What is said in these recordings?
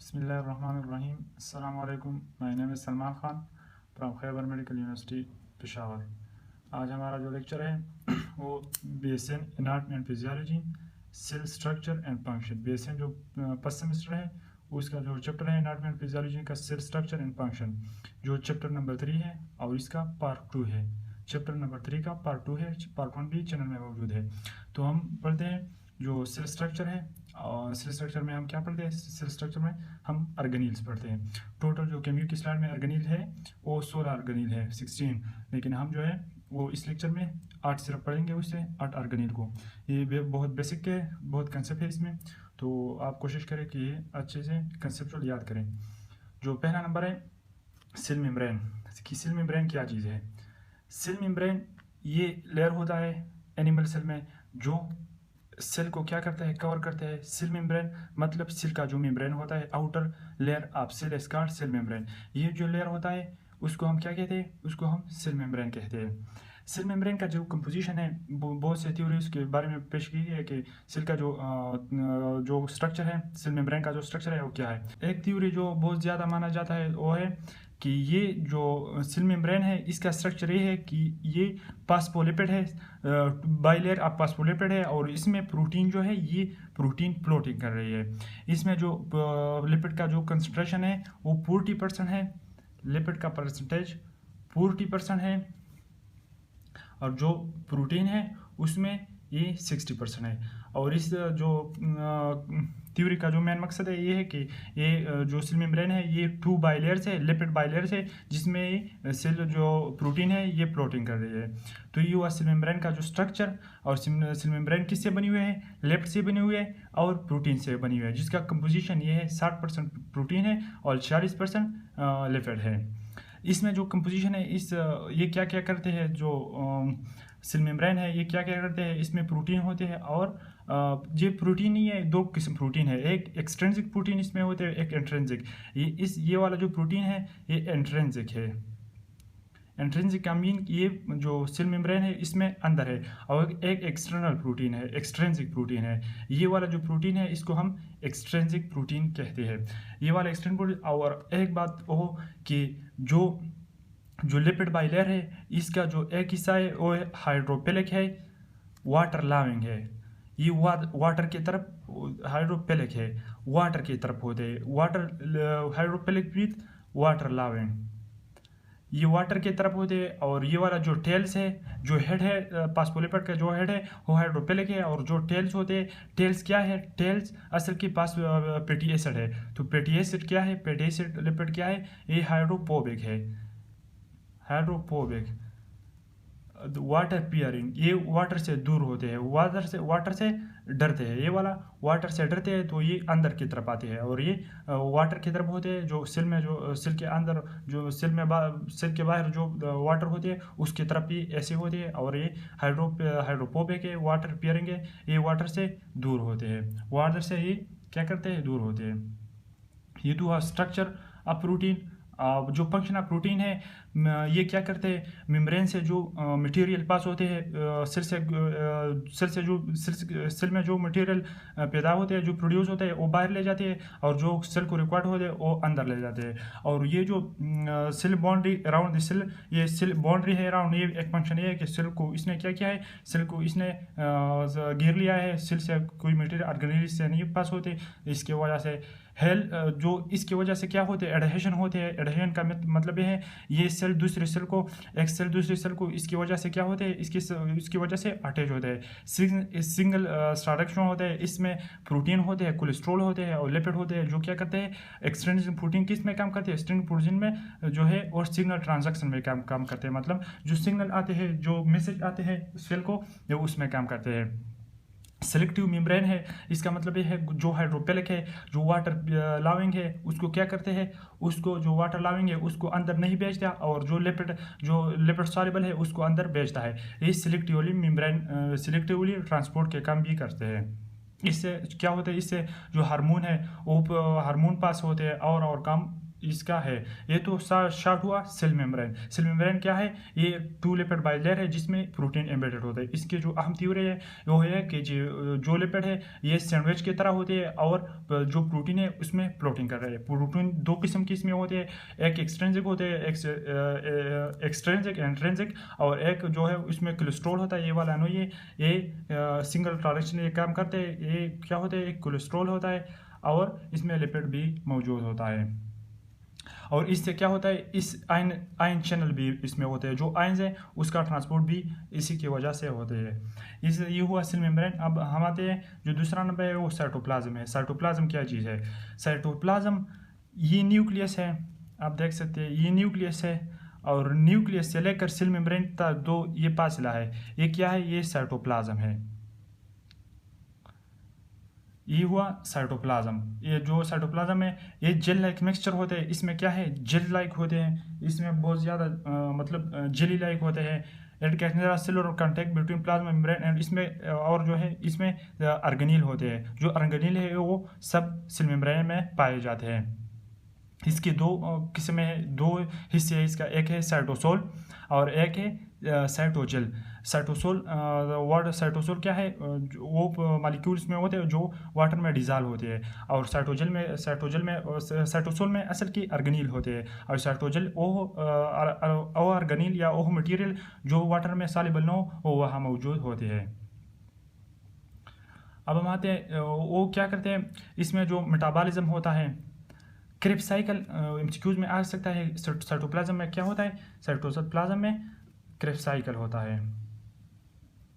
बिस्मिल्लाहिर्रहमानिर्रहीम। अस्सलाम वालेकुम। My name is Salman Khan from Khyber medical university Peshawar. आज हमारा जो लेक्चर है वो BSN anatomy and physiology, cell structure and function. BSN जो फर्स्ट सेमेस्टर है उसका जो चैप्टर है एनाटॉमी एंड फिजियोलॉजी का सेल स्ट्रक्चर एंड फंक्शन, जो चैप्टर नंबर 3 है और इसका पार्ट 2 है। चैप्टर नंबर 3 का पार्ट 2 है, पार्ट 1 भी चैनल में मौजूद है। तो हम पढ़ते हैं जो सेल स्ट्रक्चर है। और सेल स्ट्रक्चर में हम क्या पढ़ते हैं? सेल स्ट्रक्चर में हम ऑर्गेनील्स पढ़ते हैं। टोटल जो केमियो की स्लाइड में ऑर्गेनील है वो 16 ऑर्गेनील है, 16। लेकिन हम जो है वो इस लेक्चर में 8 सिर्फ पढ़ेंगे, उससे 8 ऑर्गेनील को। ये बहुत बेसिक है, बहुत कंसेप्ट है इसमें, तो आप कोशिश करें कि ये अच्छे से कंसेप्चुअल याद करें। जो पहला नंबर है सेल मेम्ब्रेन। कि सेल मेम्ब्रेन क्या चीज़ है? सेल मेम्ब्रेन ये लेयर होता है एनिमल सेल में जो सेल को क्या करता है, कवर करता है। सेल मेम्ब्रेन मतलब सेल का जो मेम्ब्रेन होता है, outer layer of cell is called cell membrane. ये जो लेयर होता है उसको हम क्या कहते हैं? उसको हम सेल मेम्ब्रेन कहते हैं। सेल मेम्ब्रेन का जो कंपोजिशन है बहुत से थ्योरी उसके बारे में पेश की है कि सेल का जो स्ट्रक्चर है, सेल मेम्ब्रेन का जो स्ट्रक्चर है वो क्या है। एक थ्योरी जो बहुत ज़्यादा माना जाता है वो है कि ये जो सेल मेम्ब्रेन है इसका स्ट्रक्चर ये है कि ये फास्फोलिपिड है, बाइलेयर ऑफ फास्फोलिपिड है, और इसमें प्रोटीन जो है ये प्रोटीन फ्लोटिंग कर रही है। इसमें जो लिपिड का जो कंसंट्रेशन है वो 40% है, लिपिड का परसेंटेज 40% है, और जो प्रोटीन है उसमें ये 60% है। और इस जो थ्योरी का जो मेन मकसद है ये है कि ये जो सेल मेम्ब्रेन है ये 2 बाइलेयर्स है, लिपिड बाइलेयर्स है, जिसमें सेल जो प्रोटीन है ये प्लोटिंग कर रही है। तो ये हुआ सेल मेम्ब्रेन का जो स्ट्रक्चर। और सेल मेम्ब्रेन किससे बनी हुई है? लिपिड से बनी हुई है और प्रोटीन से बनी हुई है, जिसका कंपोजिशन ये है 60% प्रोटीन है और 40% लिपिड है। इसमें जो कंपोजिशन है ये क्या क्या करते हैं? जो सेल मेम्ब्रेन है ये क्या क्या करते हैं? इसमें प्रोटीन होते हैं, और ये प्रोटीन नहीं है, 2 किस्म प्रोटीन है। एक एक्सट्रिंसिक प्रोटीन इसमें होते हैं, एक इंट्रिंसिक। ये वाला जो प्रोटीन है ये इंट्रिंसिक है। इंट्रिंसिक का मीन ये जो सेल मेम्ब्रेन है इसमें अंदर है, और एक एक्सटर्नल प्रोटीन है, एक्सट्रिंसिक प्रोटीन है। ये वाला जो प्रोटीन है इसको हम एक्सट्रिंसिक प्रोटीन कहते हैं, ये वाला एक्सट्रिंसिक प्रोटीन। और एक बात वो कि जो लिपिड बाइलेयर है इसका जो एक हिस्सा है वो हाइड्रोफिलिक है, वाटर लाविंग है। ये वाटर की तरफ हाइड्रोफिलिक है, वाटर की तरफ होते हैं। वाटर हाइड्रोफिलिक विथ वाटर लाविंग, ये वाटर की तरफ होते हैं। और ये वाला जो टेल्स है, जो हेड है फास्फोलिपिड का जो हेड है वो हाइड्रोफिलिक है, और जो टेल्स होते हैं, टेल्स क्या है? टेल्स असल के पास फैटी एसिड है। तो फैटी एसिड क्या है? फैटी एसिड लिपिड क्या है? ये हाइड्रोफोबिक है, हाइड्रोफोबिक। वाटर पियरिंग, ये वाटर से दूर होते हैं, वाटर से डरते हैं। ये वाला वाटर से डरते हैं तो ये अंदर की तरफ आते हैं, और ये वाटर की तरफ होते हैं। जो सेल में जो सेल के अंदर जो सेल के बाहर जो वाटर होती है उसकी तरफ ही ऐसे होते हैं, और ये हाइड्रोफोबिक है, वाटर पियरिंग है, ये वाटर से दूर होते हैं। वाटर से ये क्या करते हैं? दूर होते हैं। ये तो स्ट्रक्चर ऑफ प्रोटीन। जो फंक्शन ऑफ प्रोटीन है ये क्या करते हैं? मेम्ब्रेन से जो मटेरियल पास होते हैं सेल में जो मटेरियल पैदा होते हैं, जो प्रोड्यूस होते हैं वो बाहर ले जाते हैं, और जो सेल को रिक्वायर्ड होते हैं वो अंदर ले जाते हैं। और ये जो cell boundary around the cell, ये सेल बाउंड्री है अराउंड, ये एक फंक्शन ये है कि सेल को इसने क्या किया है? सेल को इसने घेर लिया है। सेल से कोई मटेरियल ऑर्गेनेल से नहीं पास होते, इसके वजह से जो इसकी वजह से क्या होते हैं? एडहेशन होते हैं। एडहेशन का मतलब ये है ये सेल दूसरे सेल को, एक सेल दूसरे सेल को, इसकी वजह से क्या होते हैं? इसकी वजह से अटैच होते हैं। सिंगल स्ट्रक्चर होते हैं, इसमें प्रोटीन होते हैं, कोलेस्ट्रॉल होते हैं और लिपिड होते हैं, जो क्या करते हैं? एक्सट्रिंसिक प्रोटीन किस में काम करते हैं? एक्सट्रिंसिक प्रोटीन में जो है और सिग्नल ट्रांजैक्शन में काम करते हैं। मतलब जो सिग्नल आते हैं, जो मैसेज आते हैं सेल को, वो उसमें काम करते हैं। सेलेक्टिव मेम्ब्रेन है, इसका मतलब ये है जो हाइड्रोफिलिक है, जो वाटर लाविंग है, उसको क्या करते हैं? उसको जो वाटर लाविंग है उसको अंदर नहीं भेजता, और जो लिपिड सॉल्युबल है उसको अंदर भेजता है। ये सेलेक्टिवली मेम्ब्रेन सेलेक्टिवली ट्रांसपोर्ट के काम भी करते हैं। इससे क्या होता है? इससे जो हार्मोन है वो हार्मोन पास होते हैं और काम इसका है। ये तो शॉर्ट हुआ सेल मेम्ब्रेन। सेल मेम्ब्रेन क्या है? ये 2 लिपिड बाइलेयर है जिसमें प्रोटीन एम्बेडेड होता है। इसके जो अहम थ्योरी है वो है कि जो लिपिड है ये सैंडविच की तरह होते हैं और जो प्रोटीन है उसमें प्लॉटिंग कर रहे हैं। प्रोटीन 2 किस्म की इसमें होते हैं, एक एक्सट्रिंसिक होते हैं, एक्सट्रिंसिक इंट्रिंसिक, और एक जो है उसमें कोलेस्ट्रॉल होता है। ये वाला नो, ये सिंगल ट्रांजेक्शन ये काम करते हैं। ये क्या होता है? एक कोलेस्ट्रॉल होता है और इसमें लिपिड भी मौजूद होता है। और इससे क्या होता है? इस आयन चैनल भी इसमें होते हैं। जो आयन्स है उसका ट्रांसपोर्ट भी इसी की वजह से होते हैं। ये हुआ सेल मेम्ब्रेन। अब हम आते हैं जो दूसरा नंबर है वो साइटोप्लाज्म है। साइटोप्लाज्म क्या चीज़ है? साइटोप्लाज्म ये न्यूक्लियस है, आप देख सकते हैं ये न्यूक्लियस है, और न्यूक्लियस से लेकर सेल मेम्ब्रेन तक दो ये फासला है। ये क्या है? ये साइटोप्लाज्म है। ये हुआ साइटोप्लाज्म। ये जो साइटोप्लाज्म है ये जेल लाइक मिक्सचर होते हैं। इसमें क्या है? जेल लाइक होते हैं, इसमें बहुत ज़्यादा मतलब जेली लाइक होते हैं। It can cellular contact between plasma membrane and इसमें और जो है इसमें अर्गेनिल होते हैं। जो अर्गेनिल है वो सब सेल मेम्ब्रेन में पाए जाते हैं। इसकी दो किस्में हैं, दो हिस्से हैं इसका। एक है साइटोसोल और एक है साइटोजेल। साइटोसोल वर्ड साइटोसोल क्या है? वो मालिक्यूल्स में होते हैं जो वाटर में डिजॉल्व होते हैं। और साइटोसोल में असल की अर्गेनिल होते हैं, और साइटोजेल वो अर्गेनिल या वो मटेरियल जो वाटर में सॉल्युबल न हो वो वहाँ मौजूद होते हैं। अब हम आते हैं वो क्या करते हैं इसमें जो मेटाबॉलिज्म होता है। क्रेब्स साइकिल एमसीक्यूज में आ सकता है। साइटोप्लाज्म में क्या होता है? साइटोप्लाज्म में क्रेब्स साइकिल होता है।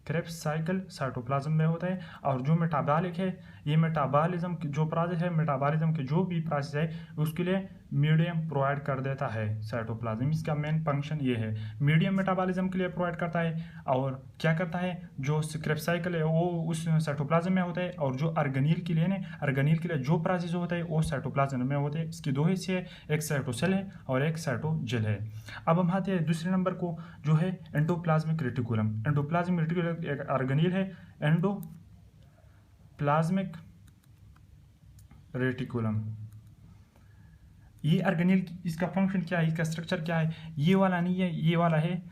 क्रेब्स साइकिल साइटोप्लाज्म में होता है। और जो मेटाबॉलिक है ये मेटाबॉलिज्म जो प्रोसेस है, मेटाबॉलिज्म के जो भी प्रोसेस है उसके लिए मीडियम प्रोवाइड कर देता है साइटोप्लाज्म। इसका मेन फंक्शन ये है, मीडियम मेटाबॉलिज्म के लिए प्रोवाइड करता है। और क्या करता है? जो क्रेब्स साइकिल है वो उस साइटोप्लाज्म में होता है, और जो अर्गेनिल के लिए ना, अर्गेनिल के लिए जो प्रोसेस होता है वो साइटोप्लाज्म में होते हैं। इसकी दो हिस्से है, एक साइटोसेल है और एक साइटोजेल है। अब हम आते हैं दूसरे नंबर को जो है एंडोप्लाज्मिक रेटिकुलम। एंडोप्लाज्मिक रेटिकुलम एक अर्गेनिल है, एंडोप्लाज्मिक रेटिकुलम। ये अर्गेनिल इसका फंक्शन क्या है, इसका स्ट्रक्चर क्या है? ये वाला नहीं है, ये वाला है।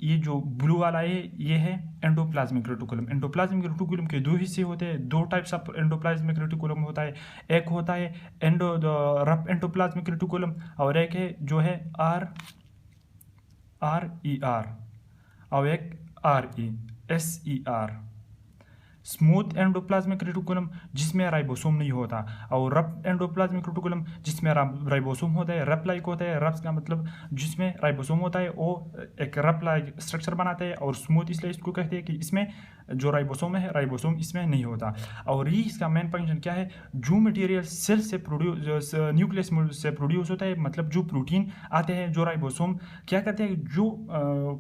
ये जो ब्लू वाला है ये है एंडोप्लाज्मिक रेटिकुलम। एंडोप्लाज्मिक रेटिकुलम के दो हिस्से होते हैं, दो टाइप्स ऑफ एंडोप्लाज्मिक रेटिकुलम होता है। एक होता है रफ एंडोप्लाज्मिक रेटिकुलम और एक है जो है RER और एक SER। स्मूथ एंडोप्लाज्मिक रेटिकुलम जिसमें राइबोसोम नहीं होता, और रफ एंडोप्लाज्मिक रेटिकुलम जिसमें राइबोसोम होता है। रफ लाइक होता है, रफ का मतलब जिसमें राइबोसोम होता है वो एक रफ लाइक स्ट्रक्चर बनाते हैं। और स्मूथ इसलिए इसको कहते हैं कि इसमें जो राइबोसोम है राइबोसोम इसमें नहीं होता। और ये इसका मेन फंक्शन क्या है? जो मटेरियल सेल से प्रोड्यूस न्यूक्लियस से प्रोड्यूस होता है, मतलब जो प्रोटीन आते हैं, जो राइबोसोम क्या करते हैं? जो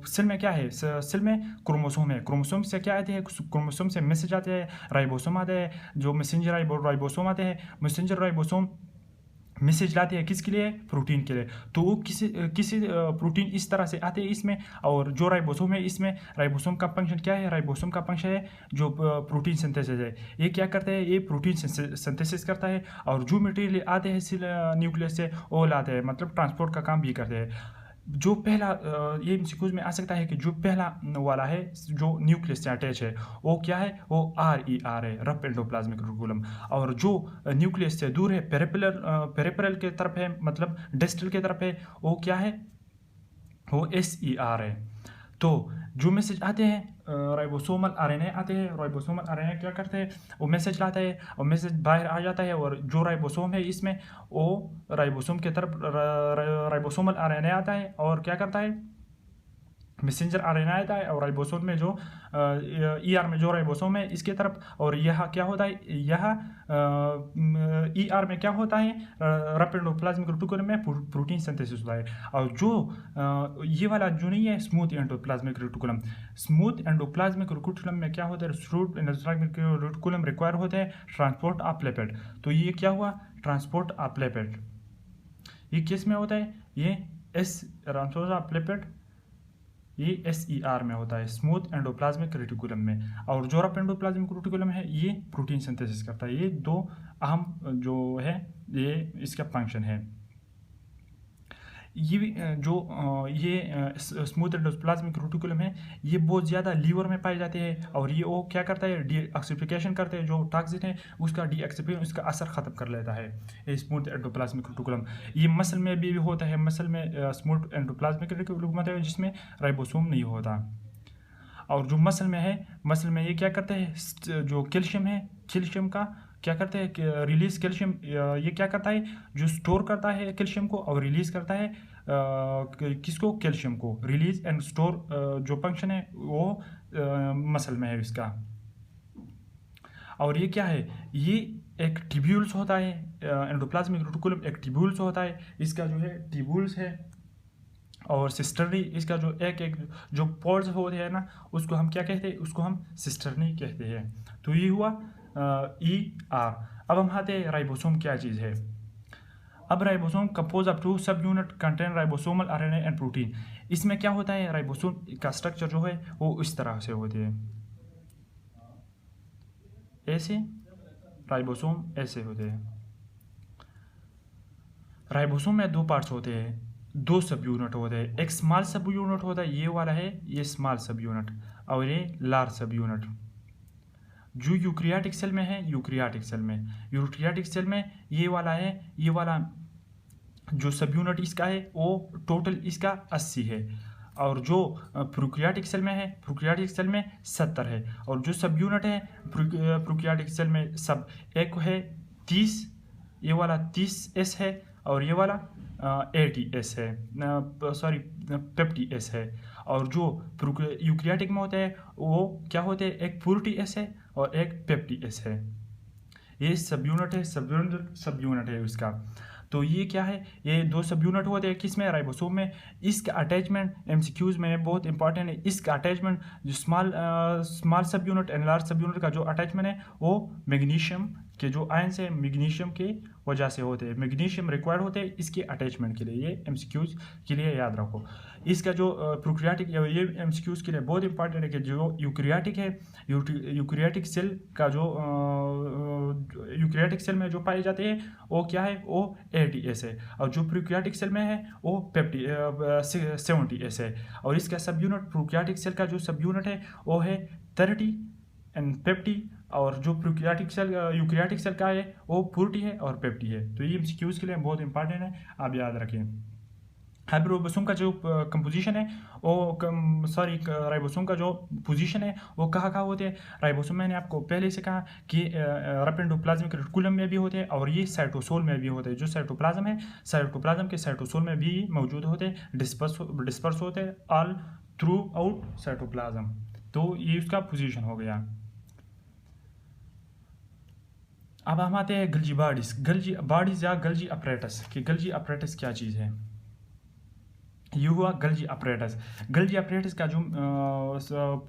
सेल में क्या है? सेल में क्रोमोसोम है। क्रोमोसोम से क्या आते हैं? क्रोमोसोम से मैसेज आते हैं, राइबोसोम आते हैं, जो मैसेंजर राइबोसोम आते हैं। मैसेंजर राइबोसोम मैसेज लाते हैं किसके लिए? प्रोटीन के लिए। तो वो किसी प्रोटीन इस तरह से आते हैं इसमें। और जो राइबोसोम है इसमें राइबोसोम का फंक्शन क्या है? राइबोसोम का फंक्शन है जो प्रोटीन सिंथेसिस है। ये क्या करते हैं? ये प्रोटीन सिंथेसिस करता है। और जो मटेरियल आते हैं न्यूक्लियस से वो लाते हैं, मतलब ट्रांसपोर्ट का काम भी करते हैं। जो पहला ये एमसीक्यूज में आ सकता है कि जो पहला वाला है जो न्यूक्लियस से अटैच है वो क्या है? वो RER है, रफ एंडोप्लाज्मिक रेटिकुलम। और जो न्यूक्लियस से दूर है, पेरिफेरल के तरफ है, मतलब डिस्टल के तरफ है, वो क्या है? वो SER है। तो जो मैसेज आते हैं राइबोसोमल RNA आते हैं। राइबोसोमल RNA क्या करते हैं? वो मैसेज लाता है और मैसेज बाहर आ जाता है। और जो राइबोसोम है इसमें वो राइबोसोम के तरफ राइबोसोमल RNA आता है और क्या करता है? मैसेंजर RNA आता है। और राइबोसोम में जो ER में जो राइबोसोम है इसके तरफ। और यह क्या होता है? यह ER में क्या होता है? रफ एंडोप्लाज्मिक रेटिकुलम में प्रोटीन सिंथेसिस होता है। और जो ये वाला जो नहीं है smooth endoplasmic reticulum. Smooth endoplasmic reticulum में क्या होता है? स्मूथ एंडोप्लाज्मिक रेटिकुलम रिक्वायर होते हैं ट्रांसपोर्ट ऑफ लिपिड। तो ये क्या हुआ? Transport of lipid. ये किस में होता है? ये ट्रांसपोर्ट ऑफ लिपिड ये SER में होता है, स्मूथ एंडोप्लाज्मिक रेटिकुलम में। और जो रफ एंडोप्लाज्मिक रेटिकुलम है ये प्रोटीन सिंथेसिस करता है। ये दो अहम जो है ये इसका फंक्शन है। ये स्मूथ एंडोप्लाज्मिक रेटिकुलम है, ये बहुत ज़्यादा लीवर में पाए जाते हैं और ये वो क्या करता है, डीऑक्सीफिकेशन करते हैं, जो टॉक्सिन है उसका डीऑक्सीफिकेशन उसका असर ख़त्म कर लेता है ये स्मूथ एंडोप्लाज्मिक रेटिकुलम। ये मसल में भी होता है, मसल में स्मूथ एंडोप्लाज्मिक रेटिकुलम होता है जिसमें राइबोसोम नहीं होता। और जो मसल में है, मसल में ये क्या करते हैं, जो कैल्शियम है, कैल्शियम का क्या करते हैं कि रिलीज कैल्शियम, ये क्या करता है, जो स्टोर करता है कैल्शियम को और रिलीज करता है किसको, कैल्शियम को। रिलीज एंड स्टोर जो फंक्शन है वो मसल में है इसका। और ये क्या है, ये एक ट्यूब्यूल्स होता है, एंडोप्लाज्मिक रेटिकुलम एक ट्यूब्यूल्स होता है, इसका जो है ट्यूब्यूल्स है और सिस्टर्नी, इसका जो एक जो पोर्स होते हैं ना उसको हम क्या कहते हैं, उसको हम सिस्टर्नी कहते हैं। तो ये हुआ ER। अब हम आते हैं राइबोसोम क्या चीज़ है। अब ribosome compose up to sub unit contain ribosomal RNA and protein. इसमें क्या होता है, राइबोसोम का स्ट्रक्चर जो है वो इस तरह से होते हैं, ऐसे राइबोसोम ऐसे होते हैं। राइबोसोम में दो पार्ट्स होते हैं, दो सब यूनिट होते हैं। एक स्मॉल सब यूनिट होता है, ये वाला है, ये स्मॉल सब यूनिट, और ये लार्ज सब यूनिट। जो यूक्रियाटिक सेल में है, यूक्रियाटिक सेल में ये वाला है, ये वाला जो सब यूनिट इसका है वो टोटल इसका 80 है। और जो प्रोकैरियोटिक सेल में है, प्रोकैरियोटिक सेल में 70 है। और जो सब यूनिट है प्रोकैरियोटिक सेल में सब एक है 30, ये वाला 30S है और ये वाला 80S है, सॉरी 50S है। और जो यूक्रियाटिक में होते हैं वो क्या होते हैं, एक 40S है और एक 50S है। ये सब यूनिट है, सब यूनिट है उसका। तो ये क्या है, ये दो सब यूनिट होते हैं किसमें, राइबोसोम में। इसका अटैचमेंट MCQs में बहुत इंपॉर्टेंट है। इसका अटैचमेंट जो स्मॉल सब यूनिट एंड लार्ज सब यूनिट का जो अटैचमेंट है वो मैग्नीशियम के जो आयंस है, मैग्नीशियम के वजह से होते हैं। मैग्नीशियम रिक्वायर्ड होते हैं इसके अटैचमेंट के लिए, ये MCQs के लिए याद रखो। इसका जो प्रोकैरियोटिक, ये MCQs के लिए बहुत इंपॉर्टेंट है कि जो यूक्रियाटिक है, यूक्रियाटिक सेल का जो यूक्रियाटिक सेल में जो पाए जाते हैं वो क्या है, वो 80S है। और जो प्रोकैरियोटिक सेल में है वो 70S है। और इसका सब यूनिट, प्रोकैरियोटिक सेल का जो सब यूनिट है वो है 30 एंड 50। और जो प्रोकैरियोटिक सेल यूक्रियाटिक सेल का है वो 40 है और 50 है। तो ये MCQs के लिए बहुत इंपॉर्टेंट है, आप याद रखें। राइबोसोम का जो कंपोजिशन है वो राइबोसोम का जो पोजीशन है वो कहाँ होते हैं। राइबोसोम मैंने आपको पहले से कहा कि एंडोप्लाज्मिक रेटिकुलम में भी होते हैं और ये साइटोसोल में भी होते हैं। जो साइटोप्लाज्म है, साइटोप्लाज्म के साइटोसोल में भी मौजूद होते हैं, डिस्पर्स होते हैं ऑल थ्रू आउट साइटोप्लाज्म। तो ये उसका पोजीशन हो गया। अब हम आते हैं गल्जी बॉडीज या गल्जी अपरेटस कि गल्जी अपरेटस क्या चीज़ है। ये हुआ गल्जी अपरेटस का जो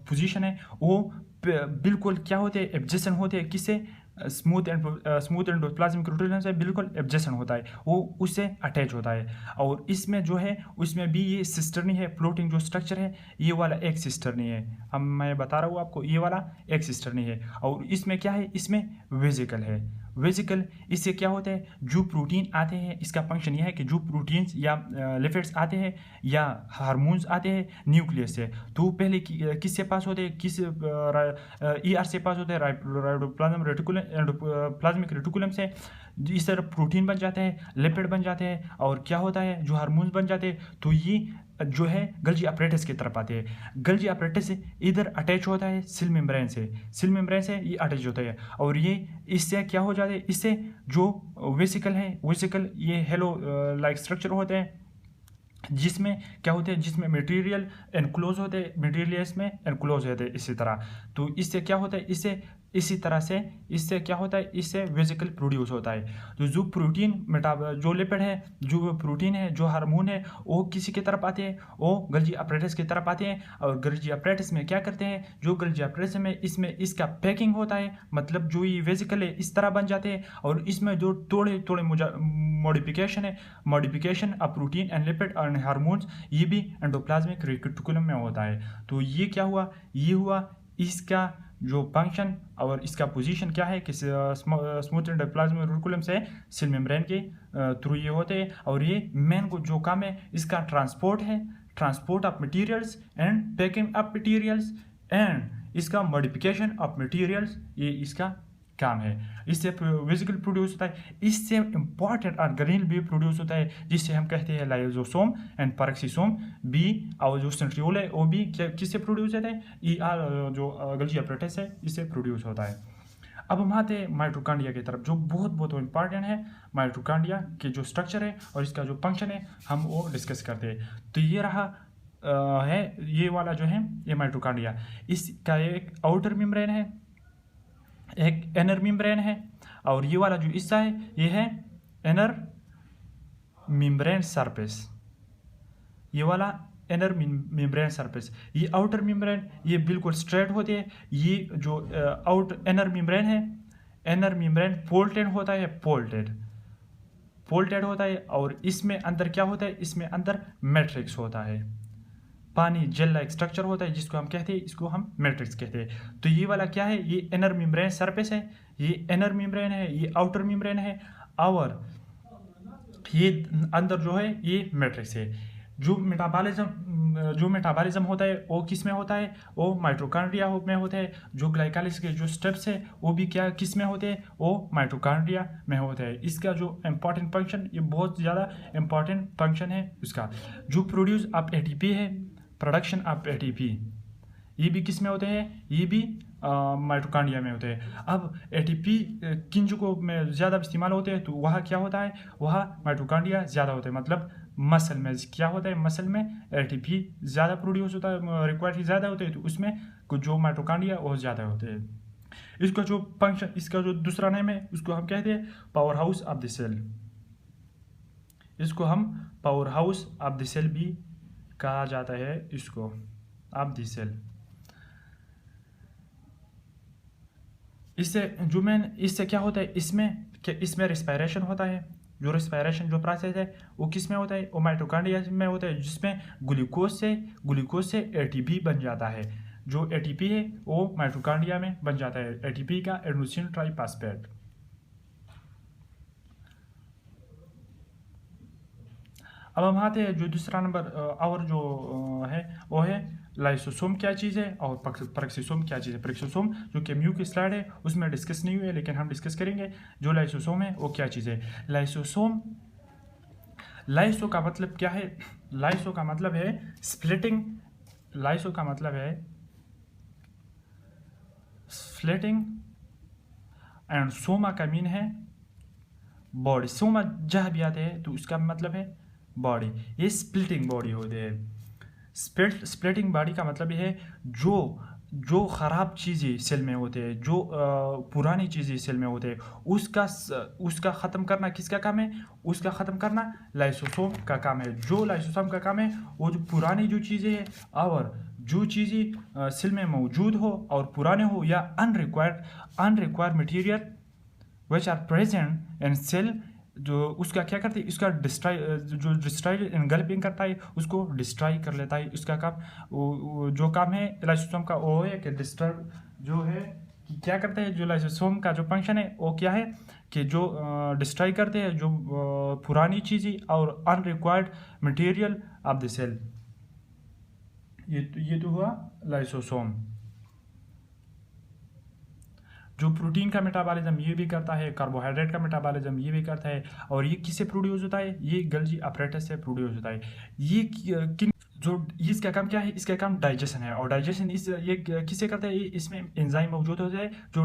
पोजीशन है वो बिल्कुल क्या होते हैं, एडजेसेंट होते हैं किससे, स्मूथ एंडोप्लाज्मिक रेटिकुलम से बिल्कुल एडजेसेंट होता है, वो उससे अटैच होता है। और इसमें जो है उसमें भी ये सिस्टर्नी है, फ्लोटिंग जो स्ट्रक्चर है ये वाला एक सिस्टर्नी है। अब मैं बता रहा हूँ आपको, ये वाला एक सिस्टर्नी है। और इसमें क्या है, इसमें वेजिकल है। वेजिकल इससे क्या होता है, जो प्रोटीन आते हैं, इसका फंक्शन यह है कि जो प्रोटीन्स या लिपिड्स आते हैं या हार्मोन्स आते हैं न्यूक्लियस से, तो पहले किससे पास होते हैं, किस ER से पास होते हैं, एंडोप्लाज्मिक रेटिकुलम से। इस तरह प्रोटीन बन जाते हैं, लिपिड बन जाते हैं और क्या होता है, जो हार्मोन्स बन जाते हैं। तो ये जो है गल्जी अपरेटस की तरफ आते हैं। गल्जी अपरेटस इधर अटैच होता है सेल मेम्ब्रेन से ये अटैच होता है। और ये इससे क्या हो जाता है, इससे जो वेसिकल है, ये हेलो लाइक स्ट्रक्चर होते हैं जिसमें क्या होते हैं, जिसमें मटेरियल एनक्लोज होते हैं, मटेरियल्स में एनक्लोज होते हैं इसी तरह। तो इससे क्या होता है, इसी तरह से इससे क्या होता है, इससे वेसिकल प्रोड्यूस होता है। तो जो प्रोटीन जो लिपिड है, जो प्रोटीन है, जो हार्मोन है, वो किसी की तरफ आते हैं, वो गल्जी अपरेटस की तरफ आते हैं। और गल्जी अपरेटस में क्या करते हैं, जो गल्जी अपरेटस में इसमें इसका पैकिंग होता है, मतलब जो ये वेसिकल है इस तरह बन जाते हैं। और इसमें जो थोड़े modification of protein and lipid and hormones, ये भी एंडोप्लाज्मिक रेटिकुलम में होता है। तो ये क्या हुआ, ये हुआ इसका जो फंक्शन और इसका पोजीशन क्या है कि स्मूथ एंडोप्लाज्मिक रेटिकुलम से सेल मेम्ब्रेन के थ्रू ये होते हैं। और ये मेन को जो काम है इसका ट्रांसपोर्ट है, transport of materials and packing of materials and इसका मॉडिफिकेशन ऑफ मटेरियल्स, ये इसका काम है। इससे वेसिकल प्रोड्यूस होता है, इससे इंपॉर्टेंट ऑर्गेनेल भी प्रोड्यूस होता है जिससे हम कहते हैं लाइसोसोम एंड पेरोक्सिसोम बी। और जो सेंट्रियोल है वो भी किससे प्रोड्यूस होता है, जो गोल्गी apparatus है इससे प्रोड्यूस होता है। अब हम आते हैं माइटोकॉन्ड्रिया की तरफ, जो बहुत बहुत इंपॉर्टेंट है। माइटोकॉन्ड्रिया के जो स्ट्रक्चर है और इसका जो फंक्शन है हम वो डिस्कस करते हैं। तो ये रहा है ये वाला जो है ये माइटोकॉन्ड्रिया, इसका एक आउटर मेम्ब्रेन है, एक इनर मेम्ब्रेन है, और ये वाला जो हिस्सा है ये है इनर मेम्ब्रेन सरफेस, ये वाला इनर मेम्ब्रेन सरफेस। ये आउटर मेम्ब्रेन ये बिल्कुल स्ट्रेट होती है। ये जो इनर मेम्ब्रेन है, इनर मेम्ब्रेन फोल्डेड होता है, फोल्डेड होता है। और इसमें अंदर क्या होता है, इसमें अंदर मैट्रिक्स होता है, पानी जेल लाइक स्ट्रक्चर होता है जिसको हम कहते हैं, इसको हम मैट्रिक्स कहते हैं। तो ये वाला क्या है, ये इनर मेम्ब्रेन सरफेस है, ये इनर मेम्ब्रेन है, ये आउटर मेम्ब्रेन है, और ये अंदर जो है ये मैट्रिक्स है। जो मेटाबॉलिज्म होता है वो किस में होता है, वो माइटोकॉन्ड्रिया में होता है। जो ग्लाइकोलाइसिस के जो स्टेप्स है वो भी क्या किस में होते हैं, वो माइटोकॉन्ड्रिया में होता है। इसका जो इम्पॉर्टेंट फंक्शन, ये बहुत ज़्यादा इम्पॉर्टेंट फंक्शन है इसका। जो प्रोड्यूस ऑफ एटीपी है, प्रोडक्शन ऑफ एटीपी, ये भी किस में होते हैं, ये भी माइटोकॉन्ड्रिया में होते हैं। अब एटीपी किन जगहों में ज़्यादा इस्तेमाल होते हैं, तो वहाँ क्या होता है, वहाँ माइटोकॉन्ड्रिया ज़्यादा होते हैं। मतलब मसल में क्या होता है, मसल में एटीपी ज़्यादा प्रोड्यूस होता है, रिक्वायर्ड ज़्यादा होते हैं, तो उसमें कुछ जो माइटोकॉन्ड्रिया वो ज़्यादा होते हैं। इसका जो फंक्शन, इसका जो दूसरा नेम है उसको हम कहते हैं power house of the cell. इसको हम power house of the cell भी कहा जाता है, इसको ऑफ द सेल। इससे क्या होता है, इसमें रिस्पायरेशन होता है। जो रिस्पायरेशन जो प्रोसेस है वो किस में होता है, वो माइटोकॉन्ड्रिया में होता है, जिसमें ग्लूकोज से एटीपी बन जाता है। जो एटीपी है वो माइटोकॉन्ड्रिया में बन जाता है, एटीपी का एडेनोसिन ट्राइफॉस्फेट। अब हम आते हैं जो दूसरा नंबर और जो है वो है लाइसोसोम क्या चीज़ है और पेरोक्सिसोम क्या चीज़ है। पेरोक्सिसोम जो कि म्यू की स्लाइड है उसमें डिस्कस नहीं हुई है, लेकिन हम डिस्कस करेंगे जो लाइसोसोम है वो क्या चीज़ है। लाइसो का मतलब क्या है, लाइसो का मतलब है स्प्लिटिंग, लाइसो का मतलब है स्प्लिटिंग एंड सोमा का मीन है बॉडी। सोमा जहाँ भी आते हैं तो उसका मतलब है बॉडी, ये स्प्लिटिंग बॉडी होती है। स्प्लिटिंग बॉडी का मतलब ये है जो ख़राब चीज़ें सेल में होते हैं, जो पुरानी चीज़ें सेल में होते हैं, उसका ख़त्म करना किसका काम है, उसका ख़त्म करना लाइसोसोम का काम है। जो लाइसोसोम का काम है वो जो पुरानी जो चीज़ें हैं और जो चीज़ें सेल में मौजूद हो और पुराने हो या unrequired material which are present in cell, जो उसका क्या करते हैं, उसका डिस्ट्रॉय इनगल्पिंग करता है, उसको डिस्ट्रॉय कर लेता है। उसका काम जो काम है लाइसोसोम का वो है कि डिस्टर्ब जो है कि क्या करते हैं, जो लाइसोसोम का जो फंक्शन है वो क्या है कि जो डिस्ट्रॉय करते हैं जो पुरानी चीज़ें और unrequired material of the cell. ये तो हुआ लाइसोसोम। जो प्रोटीन का मेटाबॉलिज्म ये भी करता है, कार्बोहाइड्रेट का मेटाबॉलिज्म ये भी करता है, और ये किससे प्रोड्यूस होता है, ये गोल्गी apparatus से प्रोड्यूस होता है। ये जो इसका काम क्या है, इसका काम डाइजेशन है, और डाइजेशन ये किससे करता है, इसमें एंजाइम मौजूद होता है जो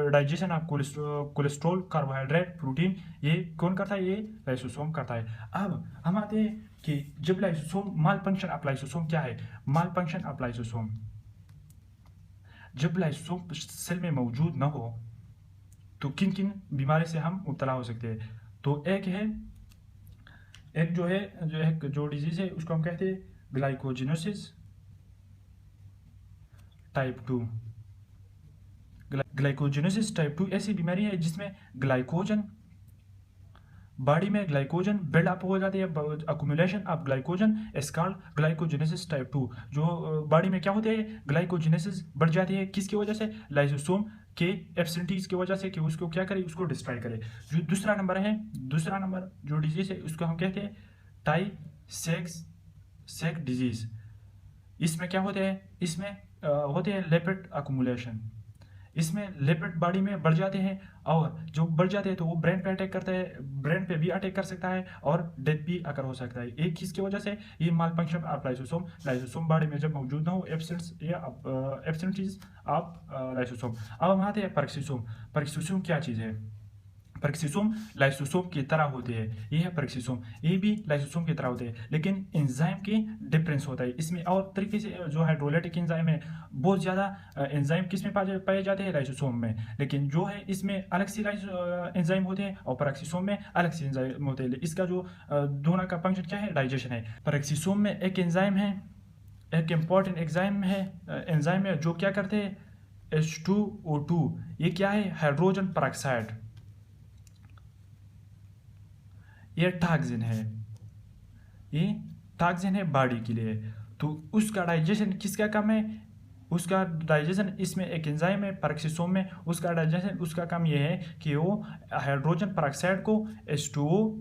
digestion of cholesterol, carbohydrate, protein, ये कौन करता है, ये लाइसोसोम करता है। अब हम आते हैं कि जब lysosome mall function of lysosome क्या है, माल फंक्शन ऑफ लाइसोसोम, जब लाइसोसोम सेल में मौजूद न हो तो किन किन बीमारी से हम मुब्तला हो सकते हैं। तो एक जो डिजीज है उसको हम कहते हैं ग्लाइकोजेनोसिस टाइप 2। ग्लाइकोजेनोसिस टाइप 2 ऐसी बीमारी है जिसमें ग्लाइकोजन बॉडी में ग्लाइकोजन बिल्डअप हो जाती है, accumulation of glycogen is called glycogenesis type 2। जो बॉडी में क्या होते हैं, ग्लाइकोजेनेसिस बढ़ जाती है, किसकी वजह से, लाइसोसोम के एब्सेंटीज की वजह से, कि उसको क्या करे, उसको डिस्ट्रॉय करे। जो दूसरा नंबर जो डिजीज है उसको हम कहते हैं टाई-सेक डिजीज। इसमें क्या होते हैं, इसमें होते हैं लिपिड अक्यूमुलेशन। इसमें लिपिड बॉडी में बढ़ जाते हैं, और जो बढ़ जाते हैं तो वो ब्रेन पे अटैक करते हैं, ब्रेन पे भी अटैक कर सकता है और डेथ भी अकर हो सकता है। एक चीज़ की वजह से, ये माल फंक्शन ऑफ लाइसोसोम बॉडी में जब मौजूद ना हो, एब्सेंटीज ऑफ लाइसोसोम। अब हम आते हैं परक्सीसोम। परक्सीसोम क्या चीज़ है, परक्सीसोम लाइसोसोम की तरह होते हैं, ये है परक्सीसोम, ये भी लाइसोसोम की तरह होते हैं, लेकिन एंजाइम के डिफरेंस होता है इसमें। और तरीके से जो हाइड्रोलाइटिक एंजाइम है, बहुत ज़्यादा एंजाइम किस में पाए जाते हैं, लाइसोसोम में, लेकिन जो है इसमें अलग से एंजाइम होते हैं और परक्सीसोम में अलग से एंजाइम होते हैं। इसका जो दोनों का फंक्शन क्या है, डाइजेशन है। परक्सीसोम में एक एंजाइम है, एक इम्पॉर्टेंट एंजाइम है जो क्या करते हैं, H2O2, ये क्या है, हाइड्रोजन परऑक्साइड, ये टॉक्सिन है, ये टॉक्सिन है बॉडी के लिए। तो उसका डाइजेशन किसका कम है, उसका डाइजेशन, इसमें एक एंजाइम है परक्सीसोम में, उसका डाइजेशन, उसका काम ये है कि वो हाइड्रोजन परऑक्साइड को H2O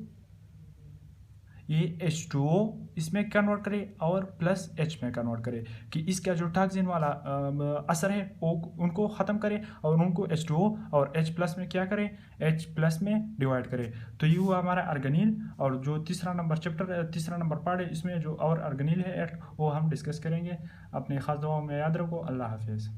इसमें कन्वर्ट करे और प्लस H में कन्वर्ट करे, कि इसका जो टॉक्सिन वाला असर है वो उनको ख़त्म करे और उनको H2O और H प्लस में क्या करे, H प्लस में डिवाइड करे। तो ये हुआ हमारा अर्गेनिल। और जो तीसरा नंबर पार्ट है, इसमें जो और अर्गेनिल है वो हम डिस्कस करेंगे। अपने ख़ास दुआओं में याद रखो। अल्लाह हाफिज़।